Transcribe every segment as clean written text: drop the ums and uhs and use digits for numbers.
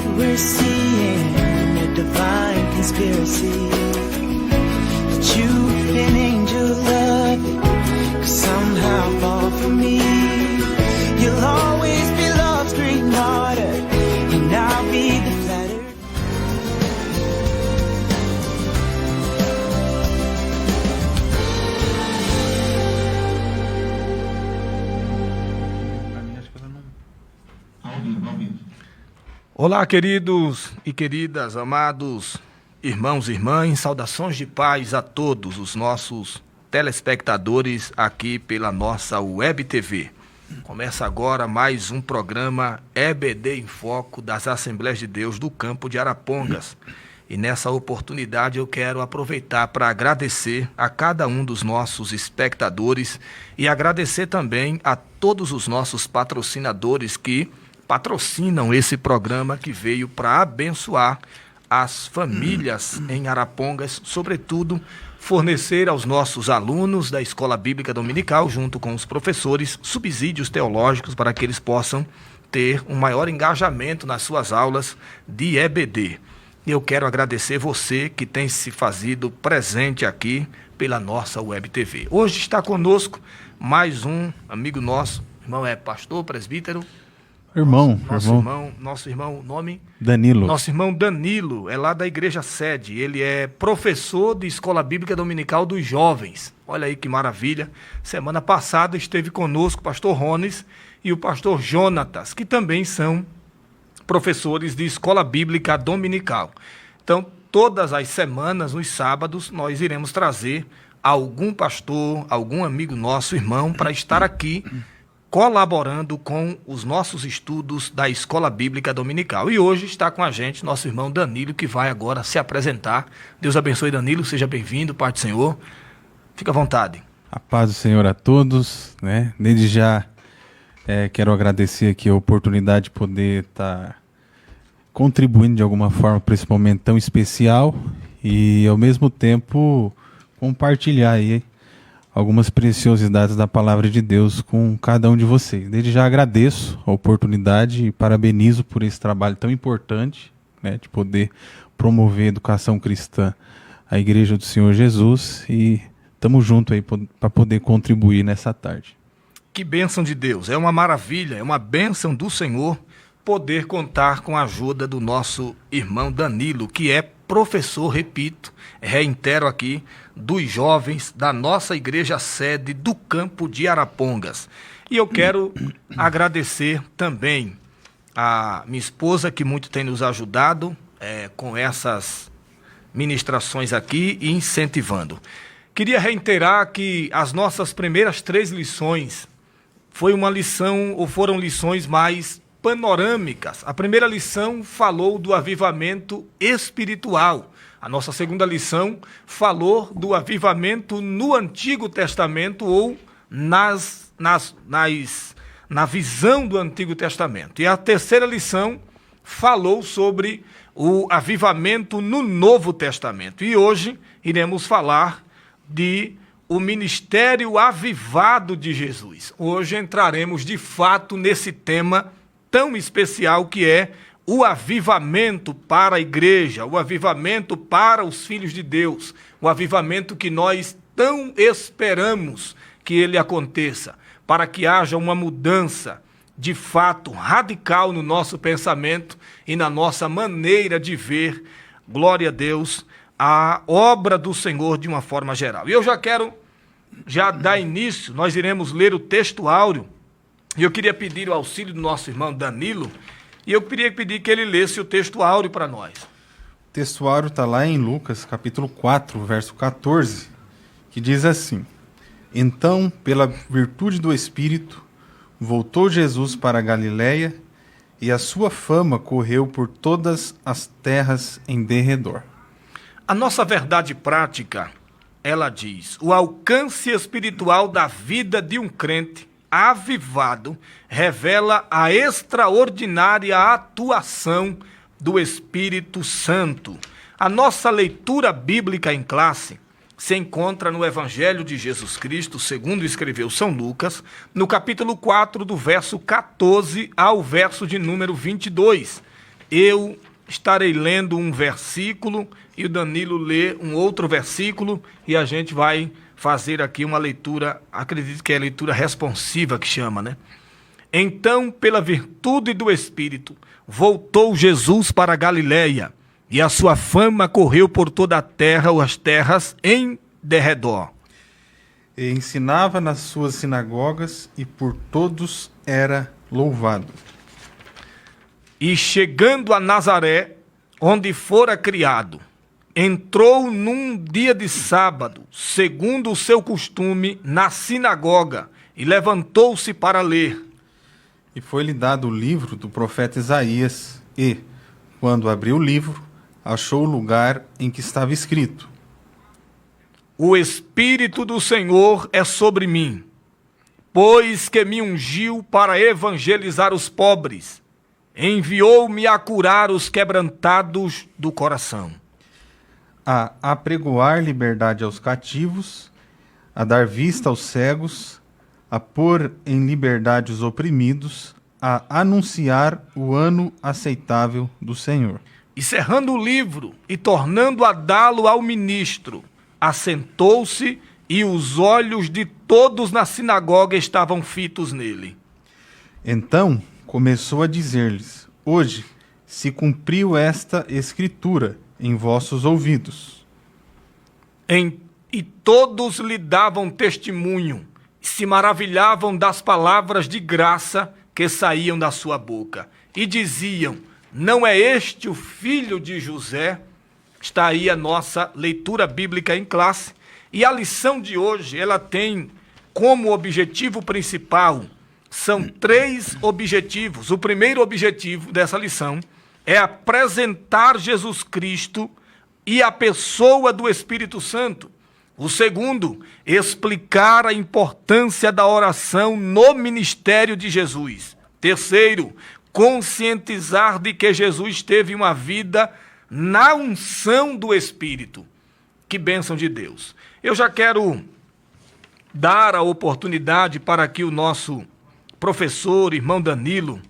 what we're seeing, a divine conspiracy. That you, an angel of it, could somehow fall for me. You'll always be love's great martyr, and I'll be the flattered. Olá, queridos e queridas, amados irmãos e irmãs, saudações de paz a todos os nossos telespectadores aqui pela nossa Web TV. Começa agora mais um programa EBD em Foco das Assembleias de Deus do Campo de Arapongas. E nessa oportunidade eu quero aproveitar para agradecer a cada um dos nossos espectadores e agradecer também a todos os nossos patrocinadores que patrocinam esse programa que veio para abençoar as famílias em Arapongas, sobretudo fornecer aos nossos alunos da Escola Bíblica Dominical, junto com os professores, subsídios teológicos para que eles possam ter um maior engajamento nas suas aulas de EBD. E eu quero agradecer você que tem se fazido presente aqui pela nossa Web TV. Hoje está conosco mais um amigo nosso, irmão pastor, presbítero, Nosso irmão, nome? Danilo. Nosso irmão Danilo, é lá da Igreja Sede. Ele é professor de Escola Bíblica Dominical dos Jovens. Olha aí que maravilha. Semana passada esteve conosco o pastor Rones e o pastor Jonatas, que também são professores de Escola Bíblica Dominical. Então, todas as semanas, nos sábados, nós iremos trazer algum pastor, algum amigo nosso, irmão, para estar aqui colaborando com os nossos estudos da Escola Bíblica Dominical. E hoje está com a gente nosso irmão Danilo, que vai agora se apresentar. Deus abençoe, Danilo, seja bem-vindo, Pai do Senhor. Fica à vontade. A paz do Senhor a todos, né? Desde já quero agradecer aqui a oportunidade de poder estar contribuindo de alguma forma para esse momento tão especial e, ao mesmo tempo, compartilhar aí algumas preciosidades da palavra de Deus com cada um de vocês. Desde já agradeço a oportunidade e parabenizo por esse trabalho tão importante, né, de poder promover a educação cristã à Igreja do Senhor Jesus, e estamos juntos aí para poder contribuir nessa tarde. Que bênção de Deus, é uma maravilha, é uma bênção do Senhor poder contar com a ajuda do nosso irmão Danilo, que é professor, repito, reitero aqui, dos jovens da nossa Igreja Sede do Campo de Arapongas. E eu quero agradecer também a minha esposa, que muito tem nos ajudado com essas ministrações aqui e incentivando. Queria reiterar que as nossas primeiras 3 lições foram lições mais panorâmicas. A primeira lição falou do avivamento espiritual. A nossa segunda lição falou do avivamento no Antigo Testamento ou na visão do Antigo Testamento. E a terceira lição falou sobre o avivamento no Novo Testamento. E hoje iremos falar o ministério avivado de Jesus. Hoje entraremos de fato nesse tema tão especial que é o avivamento para a igreja, o avivamento para os filhos de Deus, o avivamento que nós tão esperamos que ele aconteça, para que haja uma mudança de fato radical no nosso pensamento e na nossa maneira de ver, glória a Deus, a obra do Senhor de uma forma geral. E eu já quero dar início, nós iremos ler o texto áureo. E eu queria pedir o auxílio do nosso irmão Danilo, e eu queria pedir que ele lesse o texto áureo para nós. O texto áureo está lá em Lucas, capítulo 4, verso 14, que diz assim: Então, pela virtude do Espírito, voltou Jesus para a Galiléia, e a sua fama correu por todas as terras em derredor. A nossa verdade prática, ela diz, o alcance espiritual da vida de um crente avivado revela a extraordinária atuação do Espírito Santo. A nossa leitura bíblica em classe se encontra no Evangelho de Jesus Cristo, segundo escreveu São Lucas, no capítulo 4, do verso 14 ao verso de número 22. eu estarei lendo um versículo e o Danilo lê um outro versículo e a gente vai fazer aqui uma leitura, acredito que é a leitura responsiva que chama, né? Então, pela virtude do Espírito, voltou Jesus para a Galiléia, e a sua fama correu por toda a terra, ou as terras em derredor. E ensinava nas suas sinagogas, e por todos era louvado. E chegando a Nazaré, onde fora criado, entrou num dia de sábado, segundo o seu costume, na sinagoga, e levantou-se para ler. E foi-lhe dado o livro do profeta Isaías, e, quando abriu o livro, achou o lugar em que estava escrito: O Espírito do Senhor é sobre mim, pois que me ungiu para evangelizar os pobres, enviou-me a curar os quebrantados do coração, a apregoar liberdade aos cativos, a dar vista aos cegos, a pôr em liberdade os oprimidos, a anunciar o ano aceitável do Senhor. E cerrando o livro e tornando a dá-lo ao ministro, assentou-se e os olhos de todos na sinagoga estavam fitos nele. Então começou a dizer-lhes: Hoje se cumpriu esta escritura em vossos ouvidos. E todos lhe davam testemunho, e se maravilhavam das palavras de graça que saíam da sua boca. E diziam: Não é este o filho de José? Está aí a nossa leitura bíblica em classe. E a lição de hoje, ela tem como objetivo principal, são 3 objetivos. O primeiro objetivo dessa lição é apresentar Jesus Cristo e a pessoa do Espírito Santo. O segundo, explicar a importância da oração no ministério de Jesus. Terceiro, conscientizar de que Jesus teve uma vida na unção do Espírito. Que bênção de Deus. Eu já quero dar a oportunidade para que o nosso professor, irmão Danilo,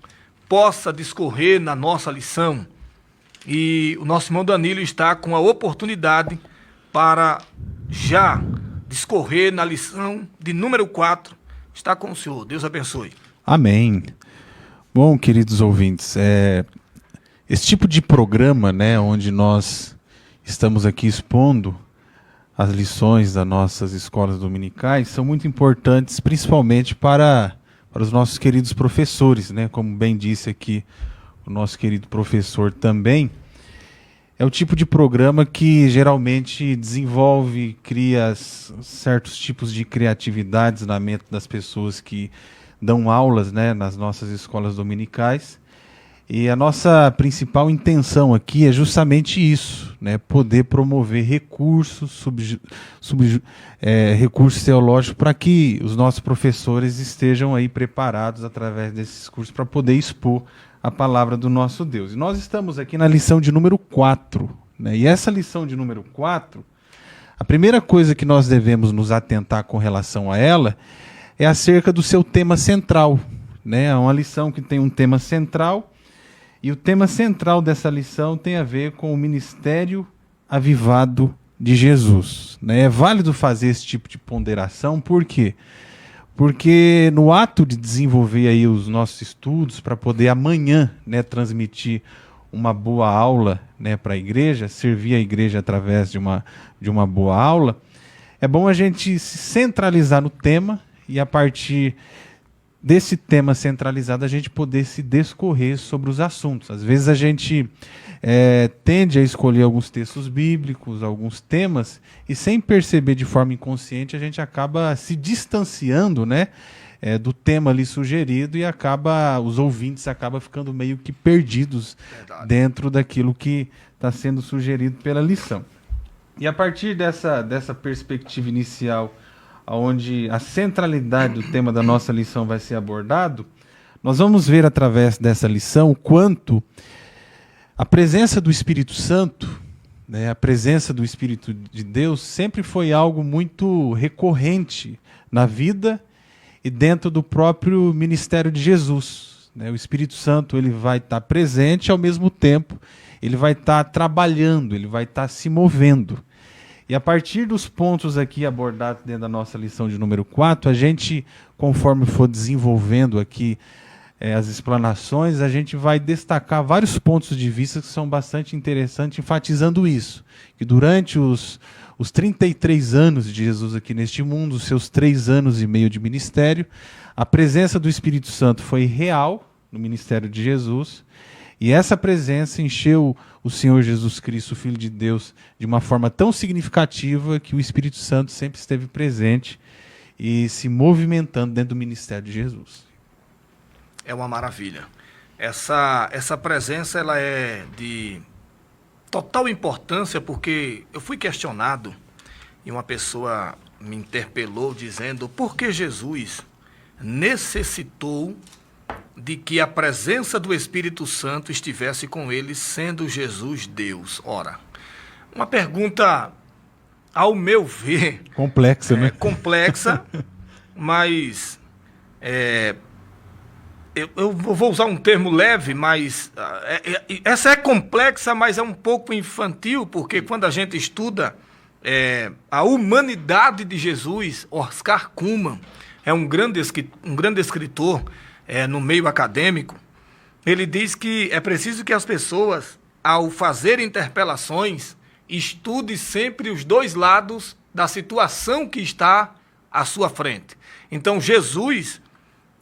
possa discorrer na nossa lição. E o nosso irmão Danilo está com a oportunidade para já discorrer na lição de número 4. Está com o senhor. Deus abençoe. Amém. Bom, queridos ouvintes, esse tipo de programa, né, onde nós estamos aqui expondo as lições das nossas escolas dominicais, são muito importantes, principalmente para os nossos queridos professores, né? Como bem disse aqui o nosso querido professor também, é o tipo de programa que geralmente desenvolve, cria certos tipos de criatividades na mente das pessoas que dão aulas, né, nas nossas escolas dominicais. E a nossa principal intenção aqui é justamente isso, né? Poder promover recursos, recursos teológicos para que os nossos professores estejam aí preparados através desses cursos para poder expor a palavra do nosso Deus. E nós estamos aqui na lição de número 4, né? E essa lição de número 4, a primeira coisa que nós devemos nos atentar com relação a ela é acerca do seu tema central, né? É uma lição que tem um tema central. E o tema central dessa lição tem a ver com o ministério avivado de Jesus, né? É válido fazer esse tipo de ponderação, por quê? Porque no ato de desenvolver aí os nossos estudos para poder amanhã, né, transmitir uma boa aula, né, para a igreja, servir a igreja através de uma boa aula, é bom a gente se centralizar no tema e a partir desse tema centralizado a gente poder se discorrer sobre os assuntos. Às vezes a gente tende a escolher alguns textos bíblicos, alguns temas, e sem perceber de forma inconsciente a gente acaba se distanciando, né, do tema ali sugerido e os ouvintes acabam ficando meio que perdidos dentro daquilo que está sendo sugerido pela lição. E a partir dessa perspectiva inicial, onde a centralidade do tema da nossa lição vai ser abordado, nós vamos ver através dessa lição o quanto a presença do Espírito Santo, né, a presença do Espírito de Deus sempre foi algo muito recorrente na vida e dentro do próprio ministério de Jesus, né? O Espírito Santo ele vai estar presente, ao mesmo tempo ele vai estar trabalhando, ele vai estar se movendo. E a partir dos pontos aqui abordados dentro da nossa lição de número 4, a gente, conforme for desenvolvendo aqui as explanações, a gente vai destacar vários pontos de vista que são bastante interessantes, enfatizando isso, que durante os 33 anos de Jesus aqui neste mundo, os seus 3 anos e meio de ministério, a presença do Espírito Santo foi real no ministério de Jesus, e essa presença encheu o Senhor Jesus Cristo, o Filho de Deus, de uma forma tão significativa que o Espírito Santo sempre esteve presente e se movimentando dentro do ministério de Jesus. É uma maravilha. Essa presença ela é de total importância, porque eu fui questionado e uma pessoa me interpelou dizendo por que Jesus necessitou de que a presença do Espírito Santo estivesse com ele, sendo Jesus Deus. Ora, uma pergunta, ao meu ver... Complexa, né? Complexa, mas... Eu vou usar um termo leve, mas... essa é complexa, mas é um pouco infantil, porque quando a gente estuda a humanidade de Jesus, Oscar Cullmann é um grande escritor, no meio acadêmico, ele diz que é preciso que as pessoas, ao fazer interpelações, estudem sempre os dois lados da situação que está à sua frente. Então, Jesus,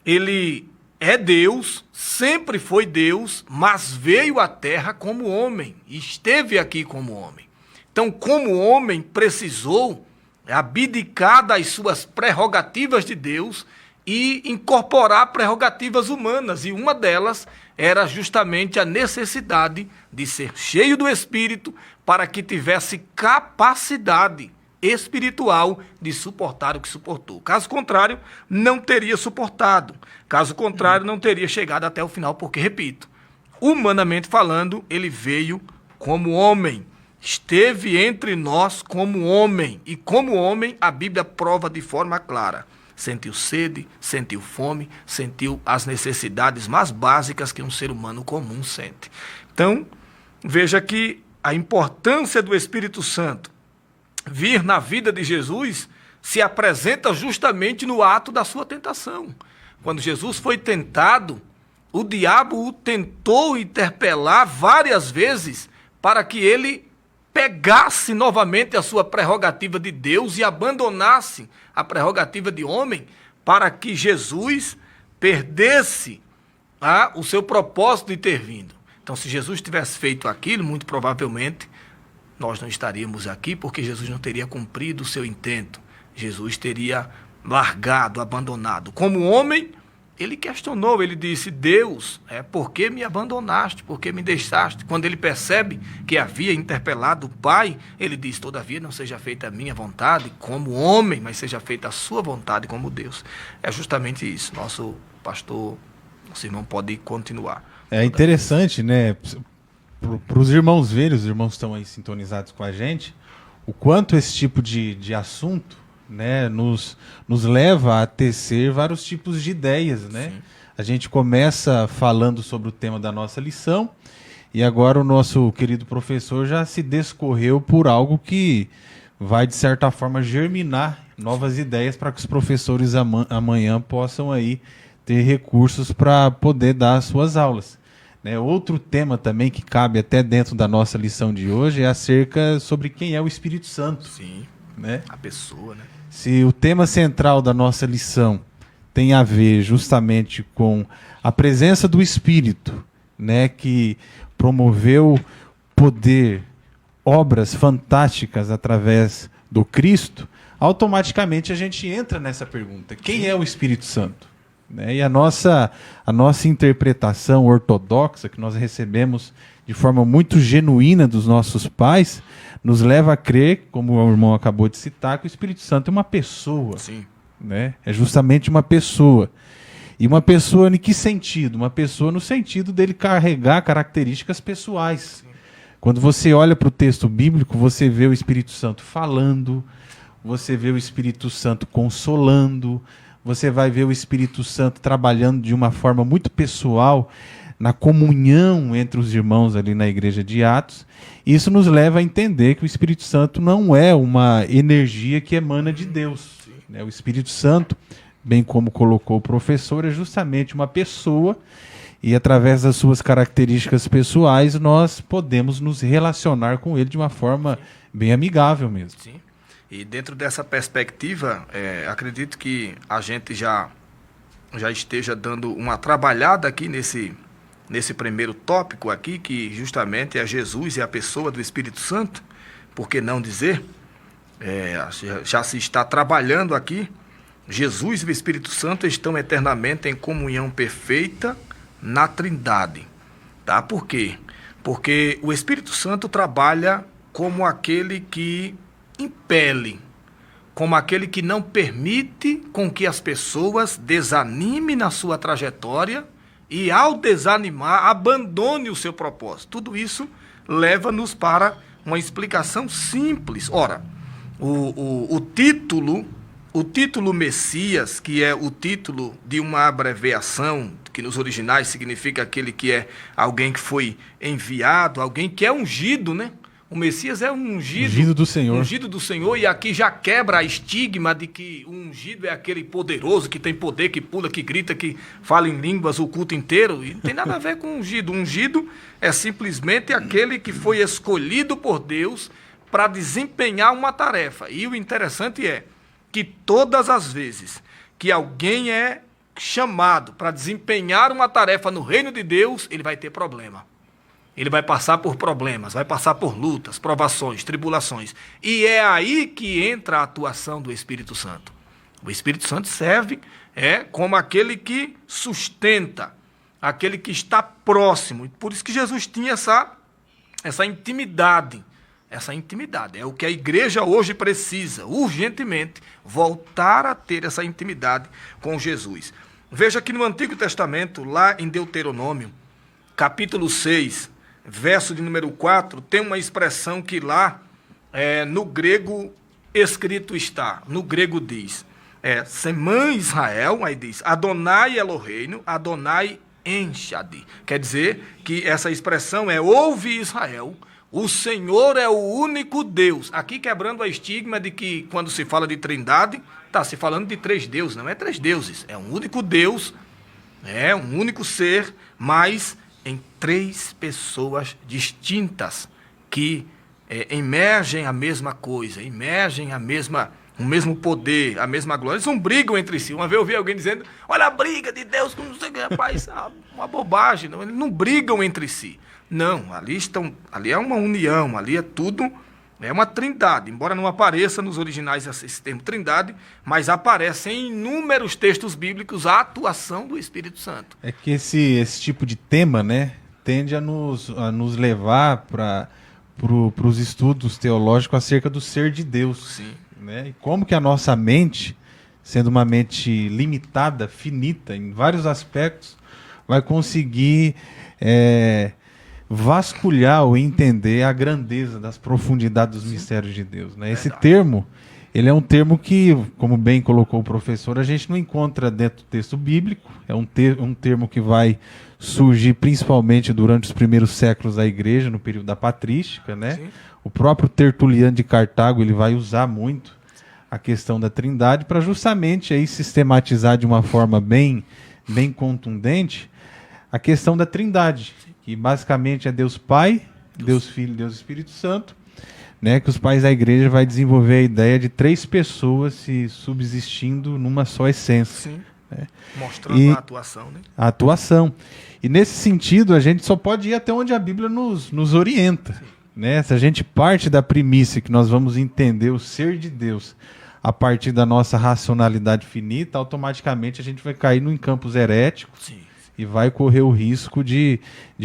ele é Deus, sempre foi Deus, mas veio à Terra como homem, e esteve aqui como homem. Então, como homem, precisou abdicar das suas prerrogativas de Deus e incorporar prerrogativas humanas, e uma delas era justamente a necessidade de ser cheio do Espírito para que tivesse capacidade espiritual de suportar o que suportou. Caso contrário, não teria suportado. Caso contrário, não teria chegado até o final, porque, repito, humanamente falando, ele veio como homem, esteve entre nós como homem, e como homem a Bíblia prova de forma clara. Sentiu sede, sentiu fome, sentiu as necessidades mais básicas que um ser humano comum sente. Então, veja que a importância do Espírito Santo vir na vida de Jesus se apresenta justamente no ato da sua tentação. Quando Jesus foi tentado, o diabo o tentou interpelar várias vezes para que ele pegasse novamente a sua prerrogativa de Deus e abandonasse a prerrogativa de homem, para que Jesus perdesse o seu propósito de ter vindo. Então, se Jesus tivesse feito aquilo, muito provavelmente nós não estaríamos aqui, porque Jesus não teria cumprido o seu intento. Jesus teria largado, abandonado. Como homem, ele questionou, ele disse: Deus, por que me abandonaste? Por que me deixaste? Quando ele percebe que havia interpelado o Pai, ele diz: todavia não seja feita a minha vontade como homem, mas seja feita a sua vontade como Deus. É justamente isso. Nosso pastor, nosso irmão pode continuar. É interessante, né? Para os irmãos velhos, os irmãos que estão aí sintonizados com a gente, o quanto esse tipo de assunto, né, nos leva a tecer vários tipos de ideias, né? Sim. A gente começa falando sobre o tema da nossa lição e agora o nosso querido professor já se descorreu por algo que vai, de certa forma, germinar novas ideias para que os professores amanhã possam aí ter recursos para poder dar as suas aulas. Outro tema também que cabe até dentro da nossa lição de hoje é acerca sobre quem é o Espírito Santo. Sim, né? A pessoa, né? Se o tema central da nossa lição tem a ver justamente com a presença do Espírito, né, que promoveu poder, obras fantásticas através do Cristo, automaticamente a gente entra nessa pergunta: quem é o Espírito Santo? E a nossa interpretação ortodoxa, que nós recebemos de forma muito genuína dos nossos pais, nos leva a crer, como o irmão acabou de citar, que o Espírito Santo é uma pessoa. Sim. Né? É justamente uma pessoa. E uma pessoa em que sentido? Uma pessoa no sentido dele carregar características pessoais. Sim. Quando você olha para o texto bíblico, você vê o Espírito Santo falando, você vê o Espírito Santo consolando, você vai ver o Espírito Santo trabalhando de uma forma muito pessoal na comunhão entre os irmãos ali na igreja de Atos. Isso nos leva a entender que o Espírito Santo não é uma energia que emana de Deus, né? O Espírito Santo, bem como colocou o professor, é justamente uma pessoa, e através das suas características pessoais nós podemos nos relacionar com ele de uma forma bem amigável mesmo. Sim. E dentro dessa perspectiva, acredito que a gente já esteja dando uma trabalhada aqui nesse primeiro tópico aqui, que justamente é Jesus e a pessoa do Espírito Santo. Por que não dizer? Já se está trabalhando aqui. Jesus e o Espírito Santo estão eternamente em comunhão perfeita na Trindade. Tá? Por quê? Porque o Espírito Santo trabalha como aquele que impele, como aquele que não permite com que as pessoas desanimem na sua trajetória e, ao desanimar, abandone o seu propósito. Tudo isso leva-nos para uma explicação simples. Ora, o título Messias, que é o título de uma abreviação, que nos originais significa aquele que é alguém que foi enviado, alguém que é ungido, né? O Messias é um ungido do Senhor. Ungido do Senhor, e aqui já quebra a estigma de que o ungido é aquele poderoso, que tem poder, que pula, que grita, que fala em línguas o culto inteiro. E não tem nada a ver com ungido. Ungido é simplesmente aquele que foi escolhido por Deus para desempenhar uma tarefa. E o interessante é que todas as vezes que alguém é chamado para desempenhar uma tarefa no reino de Deus, ele vai ter problema. Ele vai passar por problemas, vai passar por lutas, provações, tribulações. E é aí que entra a atuação do Espírito Santo. O Espírito Santo serve como aquele que sustenta, aquele que está próximo. Por isso que Jesus tinha essa intimidade. Essa intimidade é o que a igreja hoje precisa, urgentemente, voltar a ter essa intimidade com Jesus. Veja que no Antigo Testamento, lá em Deuteronômio, capítulo 6, verso de número 4, tem uma expressão que lá no grego escrito está. No grego diz, Semã Israel, aí diz, Adonai Eloheinu, Adonai Enchadi. Quer dizer que essa expressão ouve Israel, o Senhor é o único Deus. Aqui quebrando a estigma de que quando se fala de trindade, está se falando de três deuses. Não é três deuses, é um único Deus, é um único ser, mas em três pessoas distintas que emergem a mesma coisa, emergem o mesmo poder, a mesma glória. Eles não brigam entre si. Uma vez eu ouvi alguém dizendo, olha a briga de Deus com não sei o que, rapaz, uma bobagem. Não, eles não brigam entre si. Não, ali é uma união, ali é tudo, é uma trindade. Embora não apareça nos originais esse termo trindade, mas aparece em inúmeros textos bíblicos a atuação do Espírito Santo. É que esse tipo de tema, né, tende a nos levar para os estudos teológicos acerca do ser de Deus. Sim. Né? E como que a nossa mente, sendo uma mente limitada, finita em vários aspectos, vai conseguir vasculhar ou entender a grandeza das profundidades dos mistérios de Deus. Né? Esse termo, ele é um termo que, como bem colocou o professor, a gente não encontra dentro do texto bíblico. É um termo que vai surgir principalmente durante os primeiros séculos da igreja, no período da patrística. Né? O próprio Tertuliano de Cartago ele vai usar muito a questão da trindade para justamente aí sistematizar de uma forma bem contundente a questão da trindade, que basicamente é Deus Pai, Deus Filho e Deus Espírito Santo, né, que os pais da igreja vai desenvolver a ideia de três pessoas se subsistindo numa só essência. Sim. Né? Mostrando a atuação. Né? A atuação. E nesse sentido, a gente só pode ir até onde a Bíblia nos orienta. Né? Se a gente parte da premissa que nós vamos entender o ser de Deus a partir da nossa racionalidade finita, automaticamente a gente vai cair em campos heréticos. Sim. E vai correr o risco de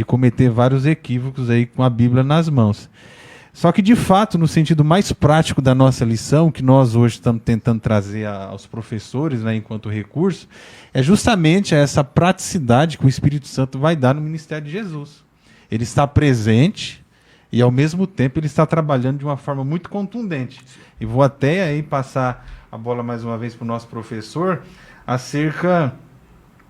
cometer vários equívocos aí com a Bíblia nas mãos. Só que, de fato, no sentido mais prático da nossa lição, que nós hoje estamos tentando trazer aos professores, né, enquanto recurso, é justamente essa praticidade que o Espírito Santo vai dar no ministério de Jesus. Ele está presente e, ao mesmo tempo, ele está trabalhando de uma forma muito contundente. E vou até aí passar a bola mais uma vez para o nosso professor, acerca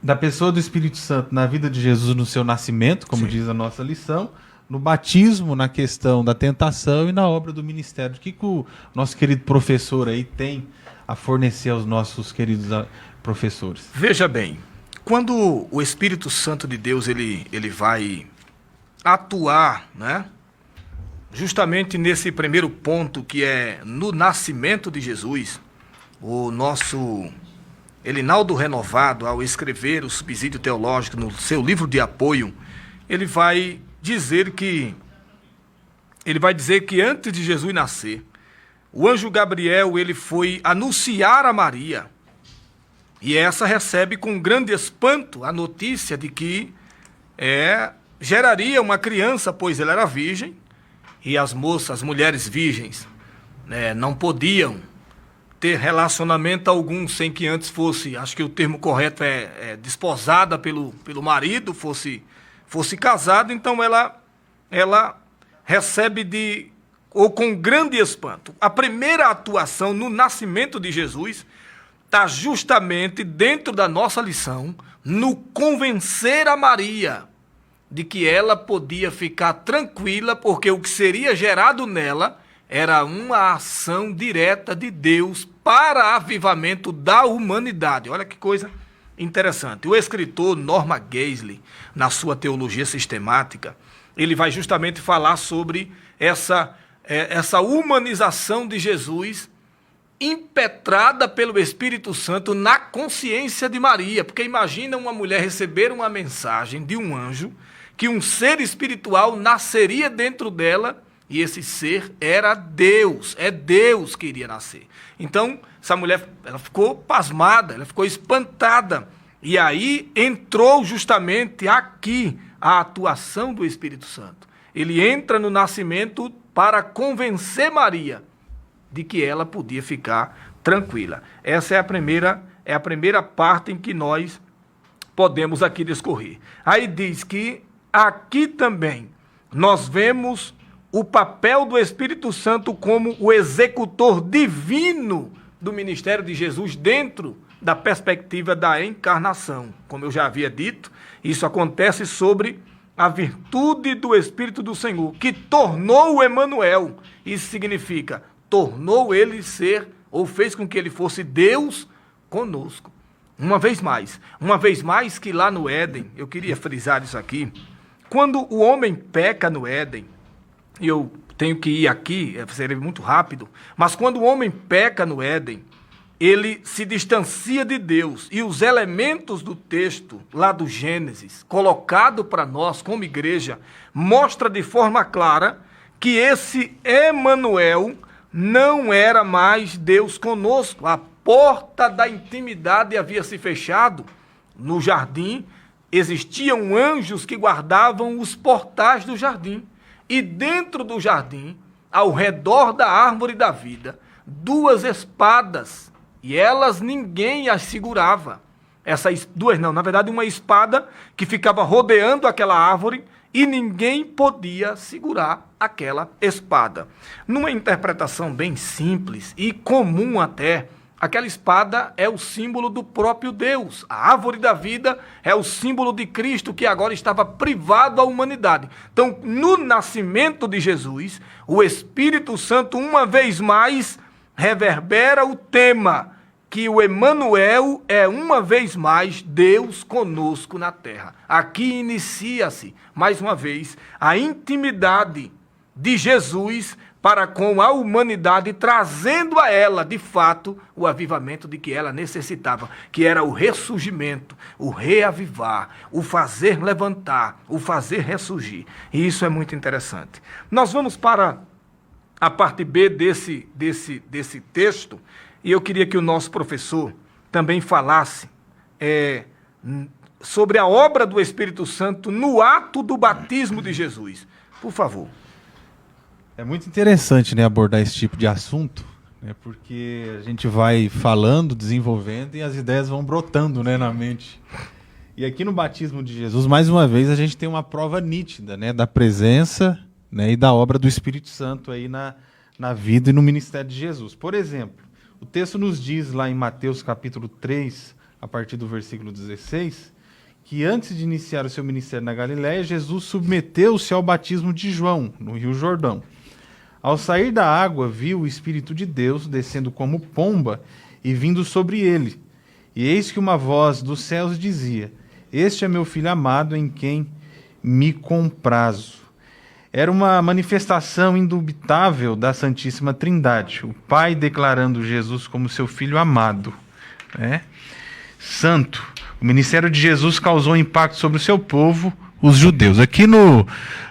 da pessoa do Espírito Santo na vida de Jesus no seu nascimento, como diz a nossa lição, no batismo, na questão da tentação e na obra do ministério. O que o nosso querido professor aí tem a fornecer aos nossos queridos professores? Veja bem, quando o Espírito Santo de Deus ele vai atuar, né, justamente nesse primeiro ponto, que é no nascimento de Jesus, o nosso Elinaldo Renovado, ao escrever o Subsídio Teológico no seu livro de apoio, ele vai dizer que antes de Jesus nascer, o anjo Gabriel ele foi anunciar a Maria, e essa recebe com grande espanto a notícia de que geraria uma criança, pois ela era virgem, e as mulheres virgens, não podiam ter relacionamento algum sem que antes fosse, acho que o termo correto é desposada pelo marido, fosse casada. Então ela recebe com grande espanto. A primeira atuação no nascimento de Jesus está justamente dentro da nossa lição, no convencer a Maria de que ela podia ficar tranquila, porque o que seria gerado nela era uma ação direta de Deus para avivamento da humanidade. Olha que coisa interessante. O escritor Norman Geisler, na sua Teologia Sistemática, ele vai justamente falar sobre essa humanização de Jesus impetrada pelo Espírito Santo na consciência de Maria. Porque imagina uma mulher receber uma mensagem de um anjo que um ser espiritual nasceria dentro dela, e esse ser era Deus, é Deus que iria nascer. Então, essa mulher ela ficou pasmada, ela ficou espantada, e aí entrou justamente aqui a atuação do Espírito Santo. Ele entra no nascimento para convencer Maria de que ela podia ficar tranquila. Essa é a primeira parte em que nós podemos aqui discorrer. Aí diz que aqui também nós vemos o papel do Espírito Santo como o executor divino do ministério de Jesus dentro da perspectiva da encarnação. Como eu já havia dito, isso acontece sobre a virtude do Espírito do Senhor, que tornou o Emanuel. Isso significa, tornou ele ser, ou fez com que ele fosse Deus conosco. Uma vez mais que lá no Éden, eu queria frisar isso aqui, quando o homem peca no Éden, e eu tenho que ir aqui, seria muito rápido, mas quando o homem peca no Éden, ele se distancia de Deus, e os elementos do texto, lá do Gênesis, colocado para nós como igreja, mostra de forma clara que esse Emanuel não era mais Deus conosco. A porta da intimidade havia se fechado no jardim. Existiam anjos que guardavam os portais do jardim. E dentro do jardim, ao redor da árvore da vida, duas espadas. E elas ninguém as segurava. Uma espada que ficava rodeando aquela árvore e ninguém podia segurar aquela espada. Numa interpretação bem simples e comum até, aquela espada é o símbolo do próprio Deus. A árvore da vida é o símbolo de Cristo, que agora estava privado à humanidade. Então, no nascimento de Jesus, o Espírito Santo, uma vez mais, reverbera o tema que o Emanuel é, uma vez mais, Deus conosco na terra. Aqui inicia-se, mais uma vez, a intimidade de Jesus para com a humanidade, trazendo a ela, de fato, o avivamento de que ela necessitava, que era o ressurgimento, o reavivar, o fazer levantar, o fazer ressurgir. E isso é muito interessante. Nós vamos para a parte B desse texto, e eu queria que o nosso professor também falasse sobre a obra do Espírito Santo no ato do batismo de Jesus. Por favor. É muito interessante, né, abordar esse tipo de assunto, né, porque a gente vai falando, desenvolvendo e as ideias vão brotando, né, na mente. E aqui no batismo de Jesus, mais uma vez, a gente tem uma prova nítida, né, da presença, né, e da obra do Espírito Santo aí na vida e no ministério de Jesus. Por exemplo, o texto nos diz lá em Mateus capítulo 3, a partir do versículo 16, que antes de iniciar o seu ministério na Galiléia, Jesus submeteu-se ao batismo de João, no Rio Jordão. Ao sair da água, viu o Espírito de Deus descendo como pomba e vindo sobre ele. E eis que uma voz dos céus dizia: Este é meu filho amado, em quem me comprazo. Era uma manifestação indubitável da Santíssima Trindade, o Pai declarando Jesus como seu filho amado, né? Santo. O ministério de Jesus causou impacto sobre o seu povo, os judeus. Aqui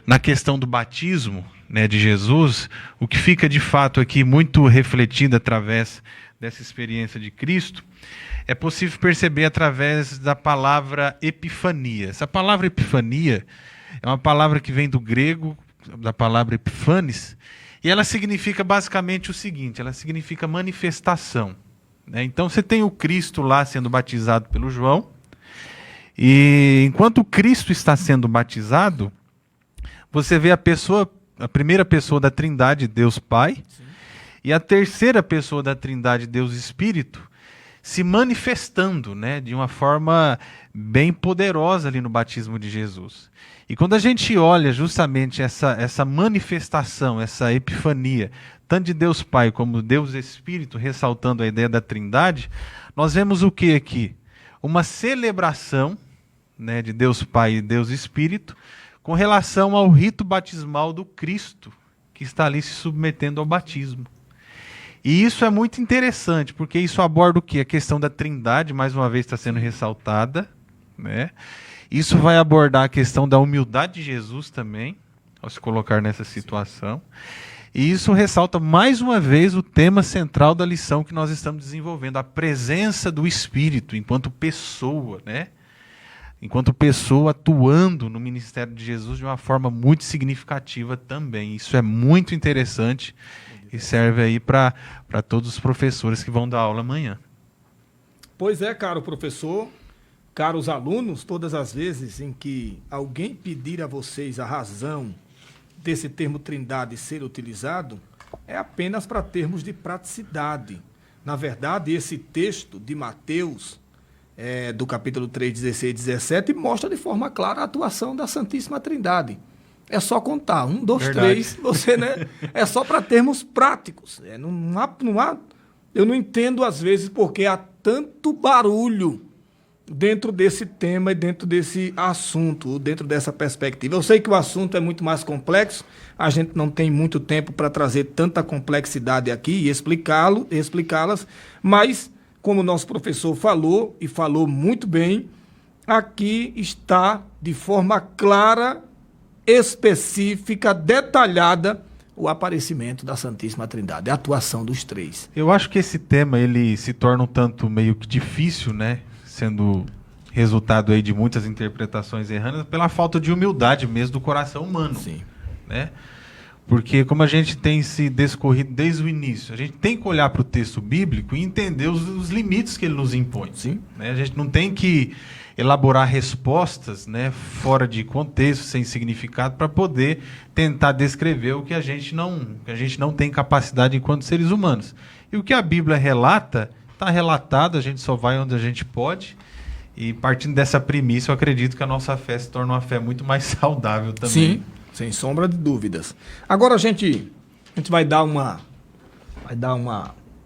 na questão do batismo, né, de Jesus, o que fica de fato aqui muito refletido através dessa experiência de Cristo, é possível perceber através da palavra epifania. Essa palavra epifania é uma palavra que vem do grego, da palavra epifanes, e ela significa basicamente o seguinte: ela significa manifestação, né? Então você tem o Cristo lá sendo batizado pelo João, e enquanto o Cristo está sendo batizado, você vê a primeira pessoa da Trindade, Deus Pai, sim, e a terceira pessoa da Trindade, Deus Espírito, se manifestando, né, de uma forma bem poderosa ali no batismo de Jesus. E quando a gente olha justamente essa manifestação, essa epifania, tanto de Deus Pai como Deus Espírito, ressaltando a ideia da Trindade, nós vemos o que aqui? Uma celebração, né, de Deus Pai e Deus Espírito com relação ao rito batismal do Cristo, que está ali se submetendo ao batismo. E isso é muito interessante, porque isso aborda o quê? A questão da Trindade, mais uma vez está sendo ressaltada, né? Isso vai abordar a questão da humildade de Jesus também, ao se colocar nessa situação. E isso ressalta mais uma vez o tema central da lição que nós estamos desenvolvendo, a presença do Espírito enquanto pessoa, né? Enquanto pessoa atuando no ministério de Jesus de uma forma muito significativa também. Isso é muito interessante e serve aí para todos os professores que vão dar aula amanhã. Pois é, caro professor, caros alunos, todas as vezes em que alguém pedir a vocês a razão desse termo Trindade ser utilizado, é apenas para termos de praticidade. Na verdade, esse texto de Mateus, do capítulo 3, 16 e 17, mostra de forma clara a atuação da Santíssima Trindade. É só contar, 1, 2, 3, você, né? É só para termos práticos. Eu não entendo, às vezes, porque há tanto barulho dentro desse tema e dentro desse assunto, dentro dessa perspectiva. Eu sei que o assunto é muito mais complexo, a gente não tem muito tempo para trazer tanta complexidade aqui e explicá-las, mas, como o nosso professor falou, e falou muito bem, aqui está de forma clara, específica, detalhada, o aparecimento da Santíssima Trindade, a atuação dos três. Eu acho que esse tema ele se torna um tanto meio que difícil, né? Sendo resultado aí de muitas interpretações erradas pela falta de humildade mesmo do coração humano. Sim. Né? Porque como a gente tem se descorrido desde o início, a gente tem que olhar para o texto bíblico e entender os limites que ele nos impõe. Sim. Né? A gente não tem que elaborar respostas, né, fora de contexto, sem significado, para poder tentar descrever o que a gente não tem capacidade enquanto seres humanos. E o que a Bíblia relata, está relatado, a gente só vai onde a gente pode. E partindo dessa premissa, eu acredito que a nossa fé se torna uma fé muito mais saudável também. Sim, sem sombra de dúvidas. Agora a gente vai dar uma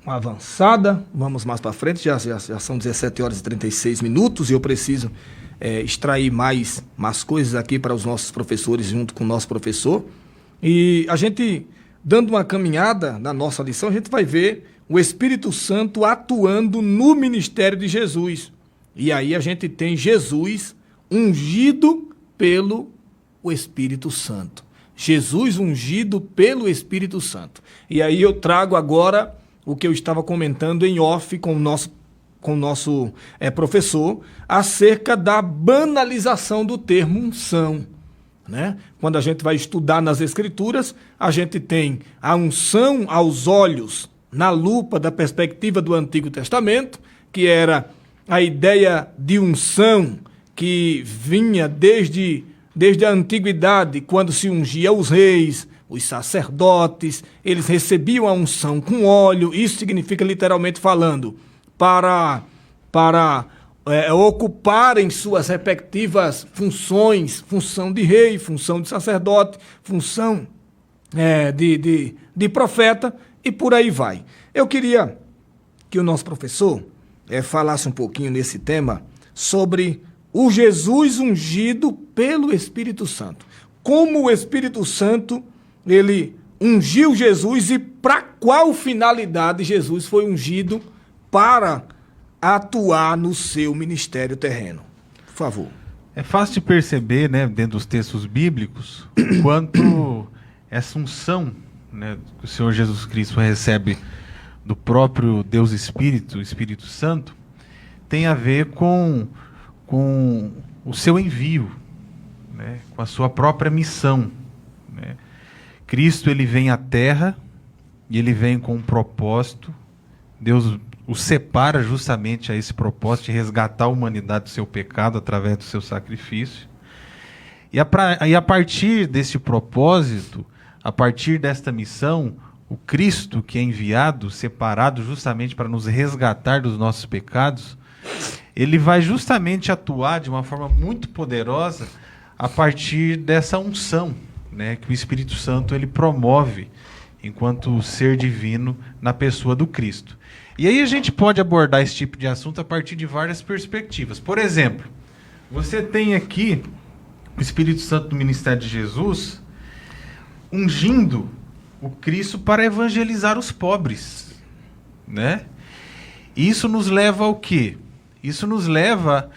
avançada, vamos mais para frente, já são 17 horas e 36 minutos e eu preciso extrair mais coisas aqui para os nossos professores junto com o nosso professor. E a gente, dando uma caminhada na nossa lição, a gente vai ver o Espírito Santo atuando no ministério de Jesus. E aí a gente tem Jesus ungido pelo Espírito Santo. Jesus ungido pelo Espírito Santo. E aí eu trago agora o que eu estava comentando em off com o nosso professor, acerca da banalização do termo unção. Né? Quando a gente vai estudar nas Escrituras, a gente tem a unção aos olhos, na lupa da perspectiva do Antigo Testamento, que era a ideia de unção que vinha desde a antiguidade, quando se ungia os reis, os sacerdotes, eles recebiam a unção com óleo. Isso significa, literalmente falando, para ocuparem suas respectivas funções, função de rei, função de sacerdote, função de profeta e por aí vai. Eu queria que o nosso professor falasse um pouquinho nesse tema sobre o Jesus ungido pelo Espírito Santo. Como o Espírito Santo, ele ungiu Jesus e para qual finalidade Jesus foi ungido para atuar no seu ministério terreno. Por favor. É fácil de perceber, né, dentro dos textos bíblicos, quanto essa unção, né, que o Senhor Jesus Cristo recebe do próprio Deus Espírito, o Espírito Santo, tem a ver com o seu envio, né, com a sua própria missão, né. Cristo, ele vem à Terra e ele vem com um propósito. Deus o separa justamente a esse propósito de resgatar a humanidade do seu pecado através do seu sacrifício. E a partir desse propósito, a partir desta missão, o Cristo que é enviado, separado justamente para nos resgatar dos nossos pecados, ele vai justamente atuar de uma forma muito poderosa a partir dessa unção, né, que o Espírito Santo ele promove enquanto ser divino na pessoa do Cristo. E aí a gente pode abordar esse tipo de assunto a partir de várias perspectivas. Por exemplo, você tem aqui o Espírito Santo do ministério de Jesus ungindo o Cristo para evangelizar os pobres, né? Isso nos leva ao quê? Isso nos leva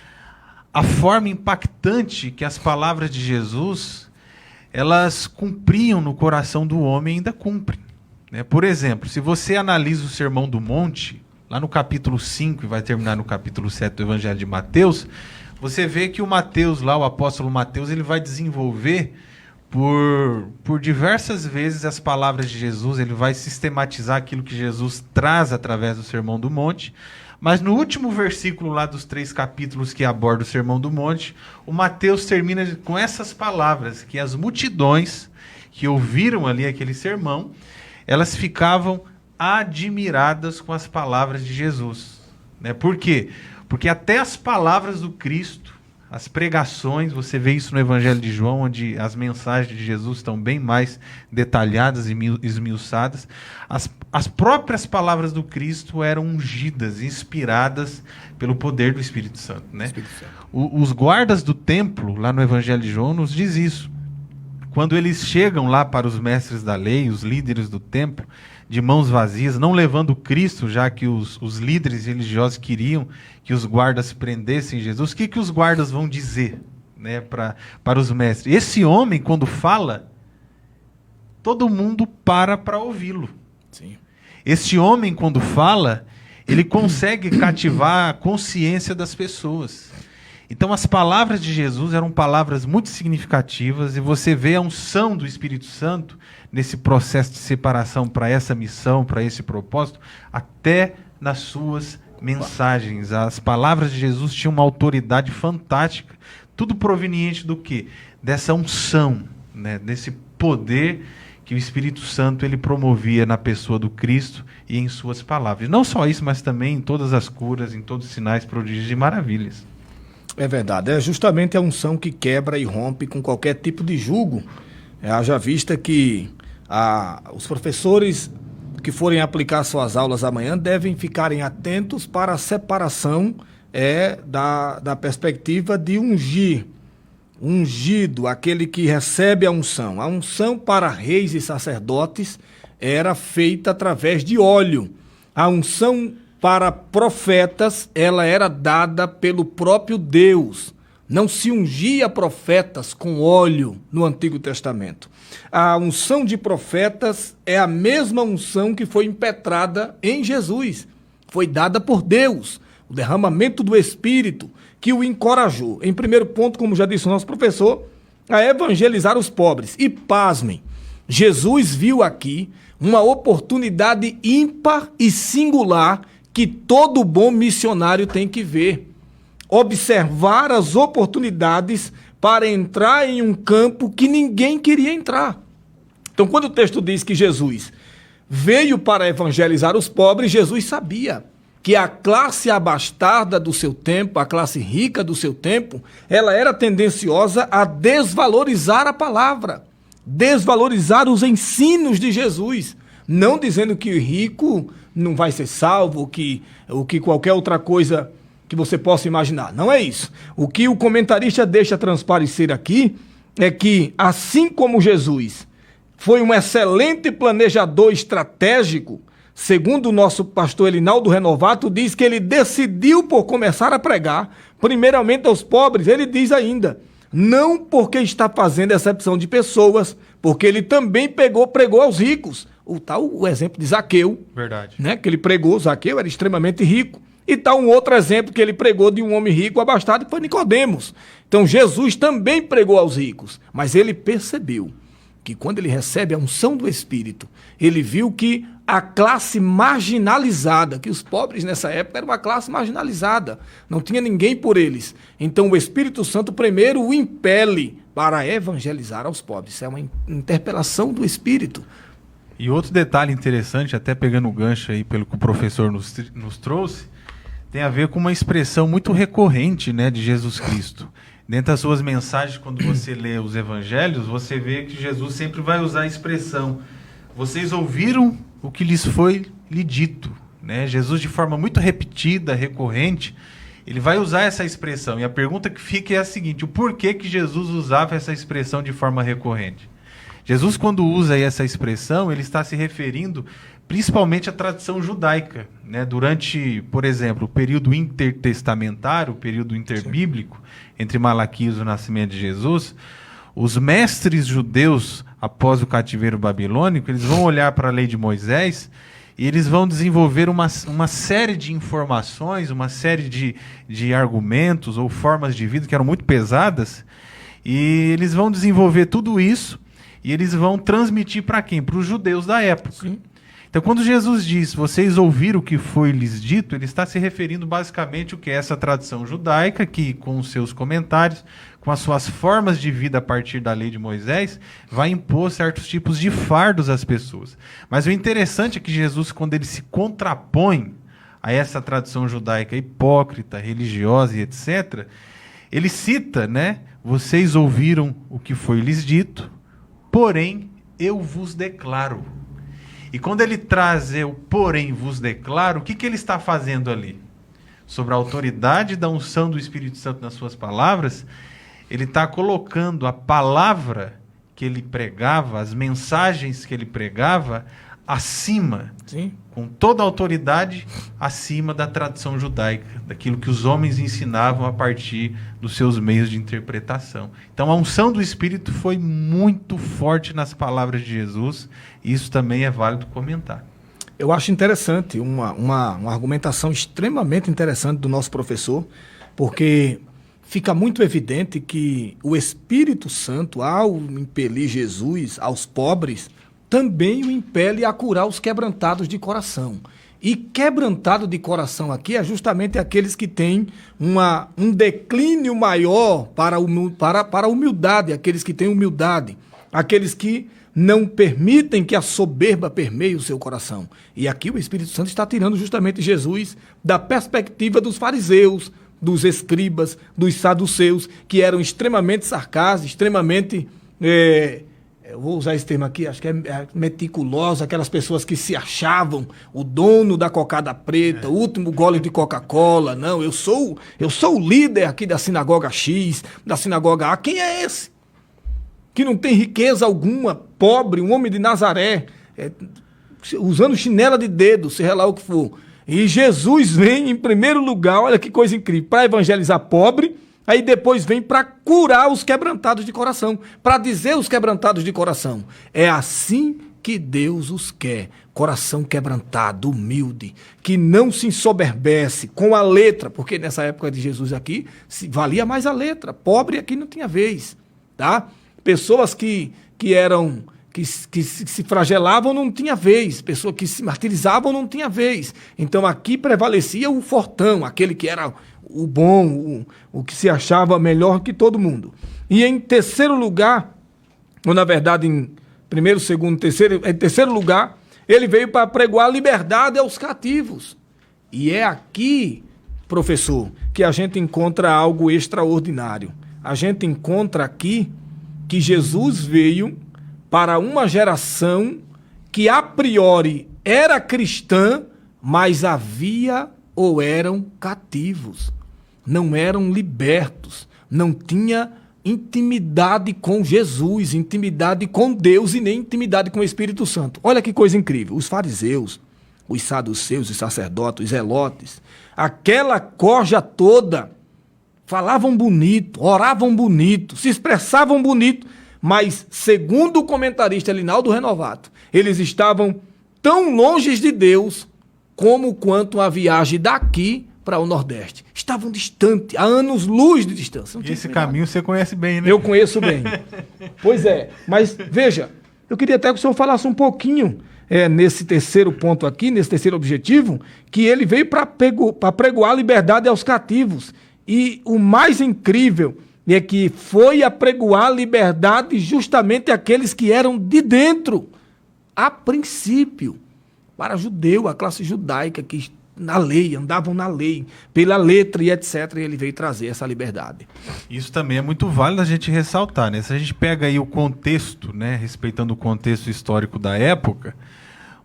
à forma impactante que as palavras de Jesus elas cumpriam no coração do homem e ainda cumprem, né? Por exemplo, se você analisa o Sermão do Monte, lá no capítulo 5 e vai terminar no capítulo 7 do Evangelho de Mateus, você vê que o Mateus, lá, o apóstolo Mateus, ele vai desenvolver por diversas vezes as palavras de Jesus, ele vai sistematizar aquilo que Jesus traz através do Sermão do Monte. Mas no último versículo lá dos 3 capítulos que aborda o Sermão do Monte, o Mateus termina com essas palavras, que as multidões que ouviram ali aquele sermão, elas ficavam admiradas com as palavras de Jesus, né? Por quê? Porque até as palavras do Cristo, as pregações, você vê isso no Evangelho de João, onde as mensagens de Jesus estão bem mais detalhadas e esmiuçadas. As próprias palavras do Cristo eram ungidas, inspiradas pelo poder do Espírito Santo, né? Espírito Santo. Os guardas do templo, lá no Evangelho de João, nos diz isso. Quando eles chegam lá para os mestres da lei, os líderes do templo, de mãos vazias, não levando Cristo, já que os líderes religiosos queriam que os guardas prendessem Jesus, o que os guardas vão dizer, né, para os mestres? Esse homem, quando fala, todo mundo para ouvi-lo. Sim. Esse homem, quando fala, ele consegue cativar a consciência das pessoas. Então, as palavras de Jesus eram palavras muito significativas e você vê a unção do Espírito Santo nesse processo de separação para essa missão, para esse propósito, até nas suas mensagens. As palavras de Jesus tinham uma autoridade fantástica, tudo proveniente do quê? Dessa unção, né? Desse poder que o Espírito Santo ele promovia na pessoa do Cristo e em suas palavras. Não só isso, mas também em todas as curas, em todos os sinais, prodígios e maravilhas. É verdade, é justamente a unção que quebra e rompe com qualquer tipo de jugo. Haja vista que os professores que forem aplicar suas aulas amanhã devem ficarem atentos para a separação da perspectiva de ungir. Ungido, aquele que recebe a unção. A unção para reis e sacerdotes era feita através de óleo. A unção para profetas, ela era dada pelo próprio Deus. Não se ungia profetas com óleo no Antigo Testamento. A unção de profetas é a mesma unção que foi impetrada em Jesus. Foi dada por Deus. O derramamento do Espírito que o encorajou. Em primeiro ponto, como já disse o nosso professor, a evangelizar os pobres. E pasmem, Jesus viu aqui uma oportunidade ímpar e singular que todo bom missionário tem que ver. Observar as oportunidades para entrar em um campo que ninguém queria entrar. Então, quando o texto diz que Jesus veio para evangelizar os pobres, Jesus sabia que a classe abastada do seu tempo, a classe rica do seu tempo, ela era tendenciosa a desvalorizar a palavra, desvalorizar os ensinos de Jesus, não dizendo que o rico não vai ser salvo, ou que qualquer outra coisa que você possa imaginar. Não é isso. O que o comentarista deixa transparecer aqui é que, assim como Jesus foi um excelente planejador estratégico, segundo o nosso pastor Elinaldo Renovato, diz que ele decidiu por começar a pregar, primeiramente aos pobres. Ele diz ainda, não porque está fazendo exceção de pessoas, porque ele também pregou aos ricos. O exemplo de Zaqueu, Verdade. né, que ele pregou, Zaqueu era extremamente rico. E tá um outro exemplo que ele pregou de um homem rico abastado, que foi Nicodemos. Então Jesus também pregou aos ricos, mas ele percebeu que quando ele recebe a unção do Espírito, ele viu que a classe marginalizada, que os pobres nessa época eram uma classe marginalizada, não tinha ninguém por eles. Então o Espírito Santo primeiro o impele para evangelizar aos pobres. Isso é uma interpelação do Espírito. E outro detalhe interessante, até pegando o gancho aí pelo que o professor nos trouxe, tem a ver com uma expressão muito recorrente, né, de Jesus Cristo. Dentro das suas mensagens, quando você lê os evangelhos, você vê que Jesus sempre vai usar a expressão: vocês ouviram o que lhes foi lhe dito, né? Jesus, de forma muito repetida, recorrente, ele vai usar essa expressão. E a pergunta que fica é a seguinte: o porquê que Jesus usava essa expressão de forma recorrente? Jesus, quando usa aí essa expressão, ele está se referindo principalmente à tradição judaica, né? Durante, por exemplo, o período intertestamentário, o período interbíblico, entre Malaquias e o nascimento de Jesus, os mestres judeus, após o cativeiro babilônico, eles vão olhar para a lei de Moisés e eles vão desenvolver uma série de informações, uma série de argumentos ou formas de vida que eram muito pesadas, e eles vão desenvolver tudo isso e eles vão transmitir para quem? Para os judeus da época. Sim. Então, quando Jesus diz, vocês ouviram o que foi lhes dito, ele está se referindo basicamente ao que é essa tradição judaica, que com os seus comentários, com as suas formas de vida a partir da lei de Moisés, vai impor certos tipos de fardos às pessoas. Mas o interessante é que Jesus, quando ele se contrapõe a essa tradição judaica hipócrita, religiosa e etc., ele cita, né, vocês ouviram o que foi lhes dito, porém eu vos declaro. E quando ele traz o porém vos declaro, o que ele está fazendo ali? Sobre a autoridade da unção do Espírito Santo nas suas palavras, ele está colocando a palavra que ele pregava, as mensagens que ele pregava, acima, sim, com toda a autoridade, acima da tradição judaica, daquilo que os homens ensinavam a partir dos seus meios de interpretação. Então a unção do Espírito foi muito forte nas palavras de Jesus, e isso também é válido comentar. Eu acho interessante, uma argumentação extremamente interessante do nosso professor, porque fica muito evidente que o Espírito Santo, ao impelir Jesus aos pobres, também o impele a curar os quebrantados de coração. E quebrantado de coração aqui é justamente aqueles que têm um declínio maior para a humildade, aqueles que têm humildade, aqueles que não permitem que a soberba permeie o seu coração. E aqui o Espírito Santo está tirando justamente Jesus da perspectiva dos fariseus, dos escribas, dos saduceus, que eram extremamente sarcásticos, extremamente... eu vou usar esse termo aqui, acho que é meticuloso, aquelas pessoas que se achavam o dono da cocada preta, o último gole de Coca-Cola. Não, eu sou o líder aqui da sinagoga X, da sinagoga A. Quem é esse? Que não tem riqueza alguma, pobre, um homem de Nazaré, usando chinela de dedo, seja lá o que for. E Jesus vem em primeiro lugar, olha que coisa incrível, para evangelizar pobre. Aí depois vem para curar os quebrantados de coração, para dizer aos quebrantados de coração, é assim que Deus os quer, coração quebrantado, humilde, que não se ensoberbece com a letra, porque nessa época de Jesus aqui, valia mais a letra, pobre aqui não tinha vez, tá? Pessoas que se flagelavam não tinha vez, pessoas que se martirizavam não tinha vez, então aqui prevalecia o fortão, aquele que era o bom, o que se achava melhor que todo mundo. E em terceiro lugar, ou na verdade em primeiro, segundo, terceiro, em terceiro lugar, ele veio para pregoar liberdade aos cativos. E é aqui, professor, que a gente encontra algo extraordinário. A gente encontra aqui que Jesus veio para uma geração que a priori era cristã, mas havia ou eram cativos, não eram libertos, não tinha intimidade com Jesus, intimidade com Deus e nem intimidade com o Espírito Santo. Olha que coisa incrível, os fariseus, os saduceus, os sacerdotes, os zelotes, aquela corja toda, falavam bonito, oravam bonito, se expressavam bonito, mas, segundo o comentarista Linaldo Renovato, eles estavam tão longe de Deus como quanto a viagem daqui para o Nordeste. Estavam distantes, a anos-luz de distância. E esse caminho você conhece bem, né? Eu conheço bem. Pois é, mas veja, eu queria até que o senhor falasse um pouquinho nesse terceiro ponto aqui, nesse terceiro objetivo, que ele veio para pregoar a liberdade aos cativos. E o mais incrível é que foi apregoar a liberdade justamente àqueles que eram de dentro, a princípio, para judeu, a classe judaica que na lei, andavam na lei, pela letra e etc. E ele veio trazer essa liberdade. Isso também é muito válido a gente ressaltar, né? Se a gente pega aí o contexto, né, respeitando o contexto histórico da época,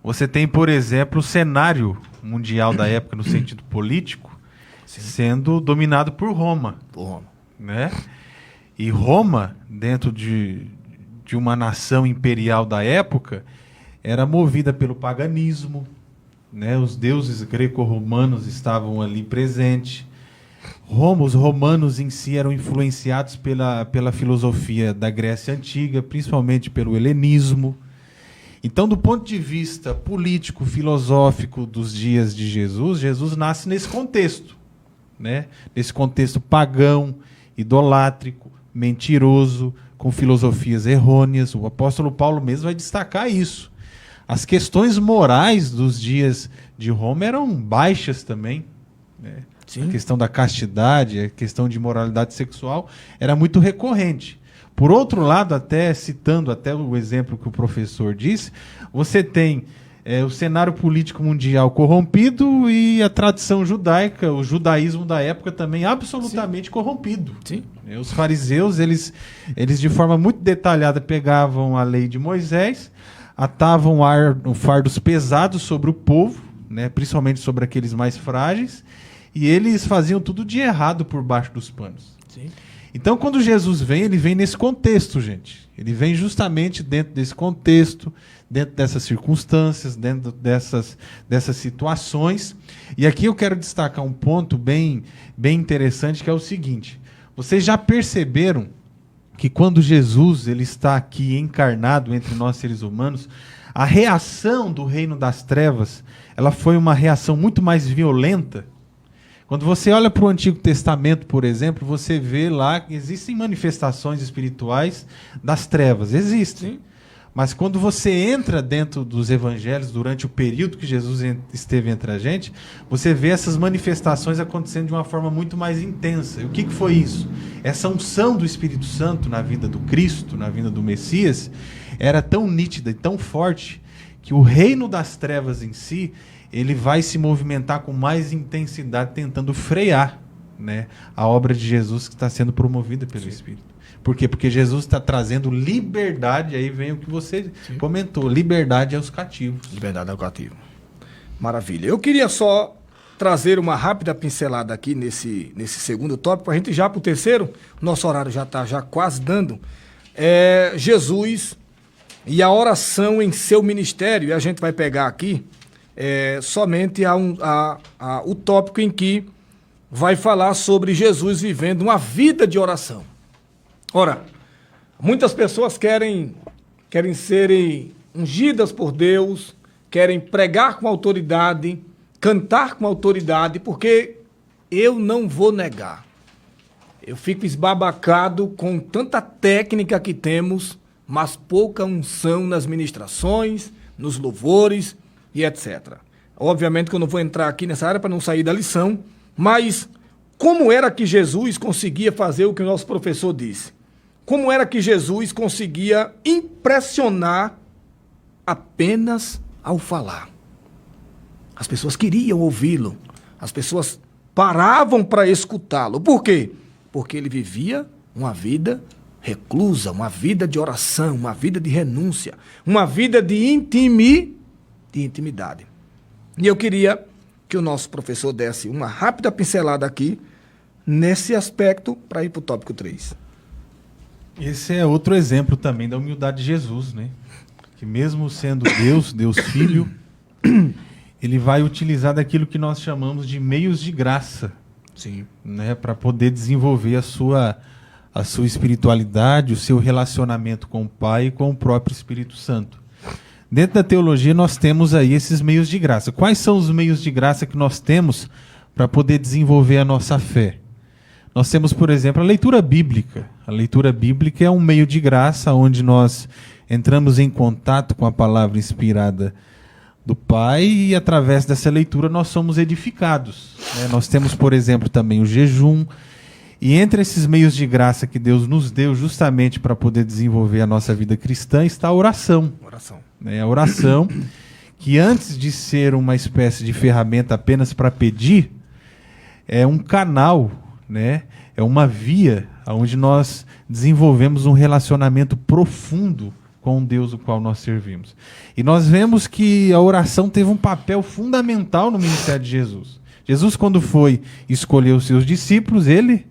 você tem, por exemplo, o cenário mundial da época no sentido político, sim, sendo dominado por Roma. Por Roma. Né? E Roma, dentro de uma nação imperial da época, era movida pelo paganismo, né? Os deuses greco-romanos estavam ali presentes. Os romanos em si eram influenciados pela filosofia da Grécia Antiga, principalmente pelo helenismo. Então, do ponto de vista político, filosófico dos dias de Jesus, Jesus nasce nesse contexto, né? Nesse contexto pagão, idolátrico, mentiroso, com filosofias errôneas. O apóstolo Paulo mesmo vai destacar isso. As questões morais dos dias de Roma eram baixas também, né? A questão da castidade, a questão de moralidade sexual era muito recorrente. Por outro lado, até citando até o exemplo que o professor disse, você tem o cenário político mundial corrompido e a tradição judaica, o judaísmo da época também absolutamente corrompido. Sim. Os fariseus, eles de forma muito detalhada pegavam a lei de Moisés, atavam fardos pesados sobre o povo, né, principalmente sobre aqueles mais frágeis, e eles faziam tudo de errado por baixo dos panos. Sim. Então, quando Jesus vem, ele vem nesse contexto, gente. Ele vem justamente dentro desse contexto, dentro dessas circunstâncias, dentro dessas situações. E aqui eu quero destacar um ponto bem interessante, que é o seguinte. Vocês já perceberam que quando Jesus ele está aqui encarnado entre nós seres humanos, a reação do reino das trevas ela foi uma reação muito mais violenta? Quando você olha para o Antigo Testamento, por exemplo, você vê lá que existem manifestações espirituais das trevas. Existem. Mas quando você entra dentro dos evangelhos, durante o período que Jesus esteve entre a gente, você vê essas manifestações acontecendo de uma forma muito mais intensa. E o que foi isso? Essa unção do Espírito Santo na vida do Cristo, na vida do Messias, era tão nítida e tão forte que o reino das trevas em si, ele vai se movimentar com mais intensidade, tentando frear, né, a obra de Jesus que está sendo promovida pelo Espírito. Por quê? Porque Jesus está trazendo liberdade, aí vem o que você comentou, liberdade aos cativos. Liberdade ao cativo. Maravilha. Eu queria só trazer uma rápida pincelada aqui nesse segundo tópico, para a gente já para o terceiro, nosso horário já está quase dando, Jesus e a oração em seu ministério, e a gente vai pegar aqui somente o tópico em que vai falar sobre Jesus vivendo uma vida de oração. Ora, muitas pessoas querem serem ungidas por Deus, querem pregar com autoridade, cantar com autoridade, porque eu não vou negar. Eu fico esbabacado com tanta técnica que temos, mas pouca unção nas ministrações, nos louvores e etc. Obviamente que eu não vou entrar aqui nessa área para não sair da lição, mas como era que Jesus conseguia fazer o que o nosso professor disse? Como era que Jesus conseguia impressionar apenas ao falar? As pessoas queriam ouvi-lo. As pessoas paravam para escutá-lo. Por quê? Porque ele vivia uma vida reclusa, uma vida de oração, uma vida de renúncia, uma vida de intimidade. E eu queria que o nosso professor desse uma rápida pincelada aqui nesse aspecto para ir para o tópico 3. Esse é outro exemplo também da humildade de Jesus, né? Que mesmo sendo Deus Filho, ele vai utilizar daquilo que nós chamamos de meios de graça, Sim. né? Para poder desenvolver a sua espiritualidade, o seu relacionamento com o Pai e com o próprio Espírito Santo. Dentro da teologia nós temos aí esses meios de graça. Quais são os meios de graça que nós temos para poder desenvolver a nossa fé? Nós temos, por exemplo, a leitura bíblica. A leitura bíblica é um meio de graça onde nós entramos em contato com a palavra inspirada do Pai e através dessa leitura nós somos edificados, né? Nós temos, por exemplo, também o jejum. E entre esses meios de graça que Deus nos deu justamente para poder desenvolver a nossa vida cristã está a oração. Né? A oração, que antes de ser uma espécie de ferramenta apenas para pedir, é um canal, né? É uma via onde nós desenvolvemos um relacionamento profundo com o Deus o qual nós servimos. E nós vemos que a oração teve um papel fundamental no ministério de Jesus. Jesus, quando foi escolher os seus discípulos, ele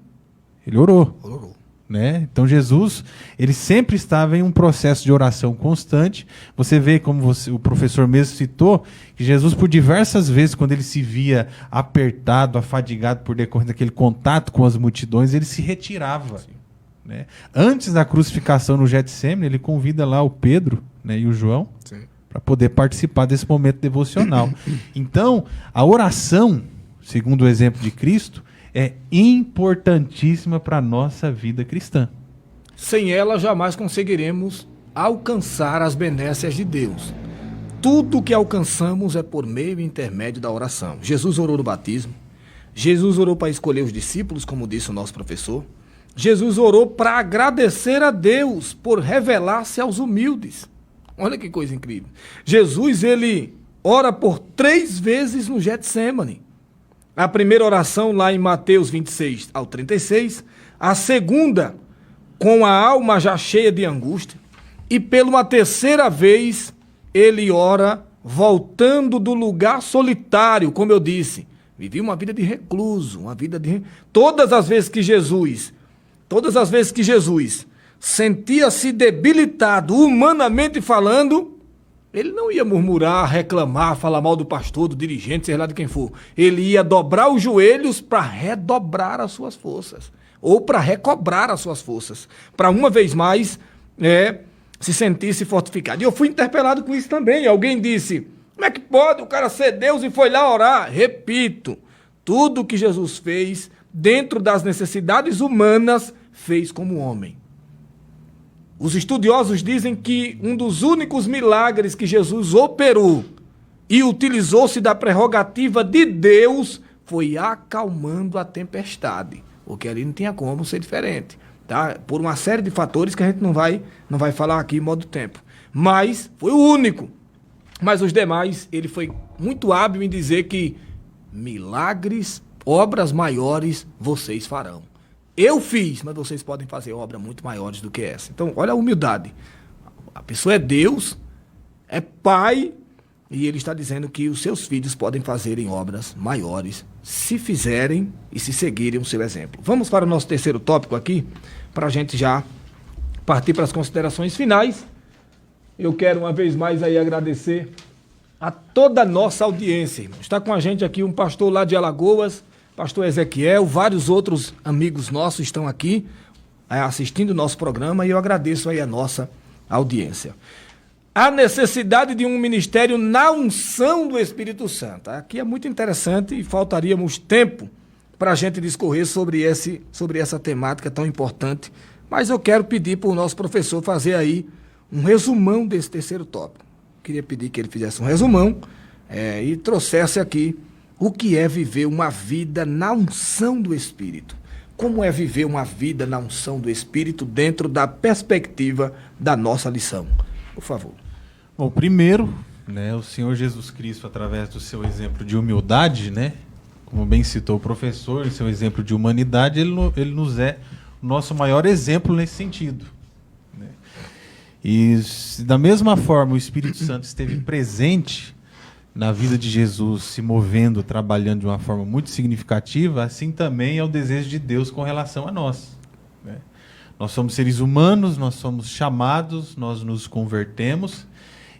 orou. Né? Então Jesus, ele sempre estava em um processo de oração constante. Você vê, como o professor mesmo citou, que Jesus por diversas vezes, quando ele se via apertado, afadigado por decorrer daquele contato com as multidões, ele se retirava. Né? Antes da crucificação no Getsêmani, ele convida lá o Pedro, né, e o João para poder participar desse momento devocional. Então, a oração, segundo o exemplo de Cristo, é importantíssima para a nossa vida cristã. Sem ela, jamais conseguiremos alcançar as benécias de Deus. Tudo que alcançamos é por meio e intermédio da oração. Jesus orou no batismo. Jesus orou para escolher os discípulos, como disse o nosso professor. Jesus orou para agradecer a Deus por revelar-se aos humildes. Olha que coisa incrível. Jesus, ele ora por 3 vezes no Getsêmani. A primeira oração lá em Mateus 26 ao 36, a segunda com a alma já cheia de angústia, e pela uma terceira vez ele ora voltando do lugar solitário, como eu disse, vivia uma vida de recluso, todas as vezes que Jesus sentia-se debilitado, humanamente falando, ele não ia murmurar, reclamar, falar mal do pastor, do dirigente, sei lá de quem for. Ele ia dobrar os joelhos para redobrar as suas forças, ou para recobrar as suas forças, para uma vez mais se sentir-se fortificado. E eu fui interpelado com isso também. Alguém disse, como é que pode o cara ser Deus e foi lá orar? Repito, tudo que Jesus fez dentro das necessidades humanas, fez como homem. Os estudiosos dizem que um dos únicos milagres que Jesus operou e utilizou-se da prerrogativa de Deus foi acalmando a tempestade, porque ali não tinha como ser diferente, tá? Por uma série de fatores que a gente não vai falar aqui em modo tempo. Mas foi o único. Mas os demais, ele foi muito hábil em dizer que milagres, obras maiores vocês farão. Eu fiz, mas vocês podem fazer obras muito maiores do que essa. Então, olha a humildade. A pessoa é Deus, é Pai, e ele está dizendo que os seus filhos podem fazerem obras maiores se fizerem e se seguirem o seu exemplo. Vamos para o nosso terceiro tópico aqui, para a gente já partir para as considerações finais. Eu quero uma vez mais aí agradecer a toda a nossa audiência. Está com a gente aqui um pastor lá de Alagoas, pastor Ezequiel, vários outros amigos nossos estão aqui assistindo o nosso programa, e eu agradeço aí a nossa audiência. A necessidade de um ministério na unção do Espírito Santo. Aqui é muito interessante e faltaríamos tempo para a gente discorrer sobre essa temática tão importante, mas eu quero pedir para o nosso professor fazer aí um resumão desse terceiro tópico. Queria pedir que ele fizesse um resumão e trouxesse aqui o que é viver uma vida na unção do Espírito. Como é viver uma vida na unção do Espírito dentro da perspectiva da nossa lição? Por favor. Bom, primeiro, né, o Senhor Jesus Cristo, através do seu exemplo de humildade, né, como bem citou o professor, em seu exemplo de humanidade, ele nos é o nosso maior exemplo nesse sentido, né? E da mesma forma o Espírito Santo esteve presente na vida de Jesus, se movendo, trabalhando de uma forma muito significativa, assim também é o desejo de Deus com relação a nós, né? Nós somos seres humanos, nós somos chamados, nós nos convertemos,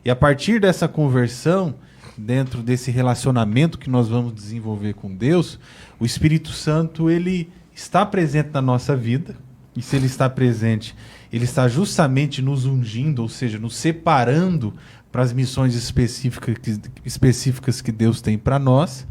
e a partir dessa conversão, dentro desse relacionamento que nós vamos desenvolver com Deus, o Espírito Santo ele está presente na nossa vida, e se ele está presente, ele está justamente nos ungindo, ou seja, nos separando para as missões específicas que Deus tem para nós.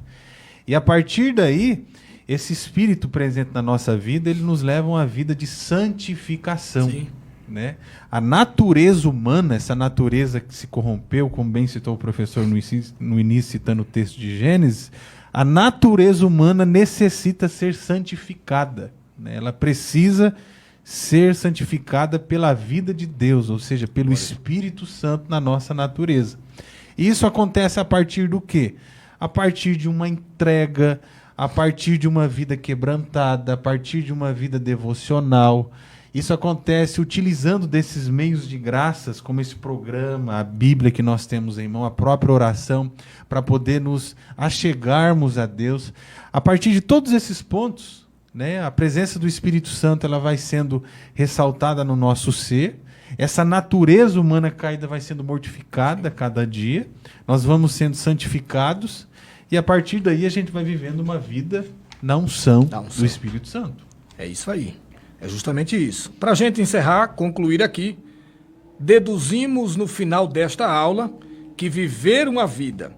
E a partir daí, esse Espírito presente na nossa vida, ele nos leva a uma vida de santificação. Sim. Né? A natureza humana, essa natureza que se corrompeu, como bem citou o professor no início, citando o texto de Gênesis, a natureza humana necessita ser santificada, né? Ela precisa ser santificada pela vida de Deus, ou seja, pelo Espírito Santo na nossa natureza. E isso acontece a partir do quê? A partir de uma entrega, a partir de uma vida quebrantada, a partir de uma vida devocional. Isso acontece utilizando desses meios de graças, como esse programa, a Bíblia que nós temos em mão, a própria oração, para poder nos achegarmos a Deus. A partir de todos esses pontos, né, a presença do Espírito Santo ela vai sendo ressaltada no nosso ser. Essa natureza humana caída vai sendo mortificada cada dia. Nós vamos sendo santificados. E a partir daí a gente vai vivendo uma vida na unção do Espírito Santo. É isso aí. É justamente isso. Para a gente encerrar, concluir aqui, deduzimos no final desta aula que viver uma vida,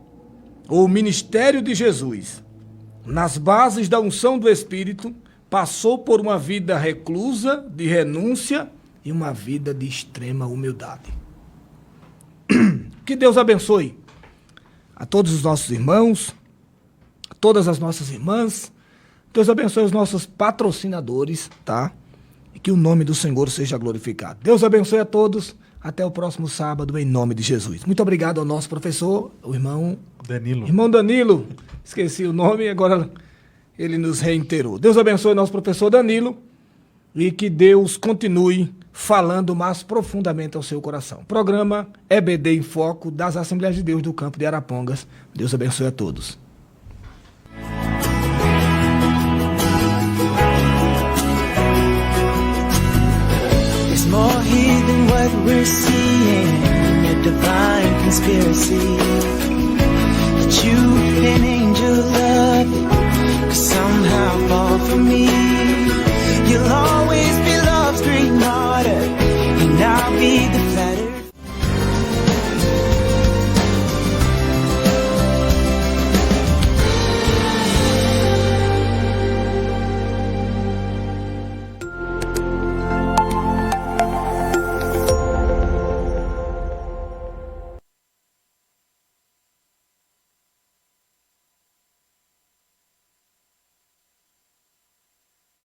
ou o ministério de Jesus, nas bases da unção do Espírito, passou por uma vida reclusa, de renúncia e uma vida de extrema humildade. Que Deus abençoe a todos os nossos irmãos, a todas as nossas irmãs. Deus abençoe os nossos patrocinadores, tá? E que o nome do Senhor seja glorificado. Deus abençoe a todos. Até o próximo sábado, em nome de Jesus. Muito obrigado ao nosso professor, o irmão Danilo. Irmão Danilo. Esqueci o nome e agora ele nos reiterou. Deus abençoe o nosso professor Danilo e que Deus continue falando mais profundamente ao seu coração. Programa EBD em Foco das Assembleias de Deus do Campo de Arapongas. Deus abençoe a todos. There's more here than what we're seeing, a divine conspiracy.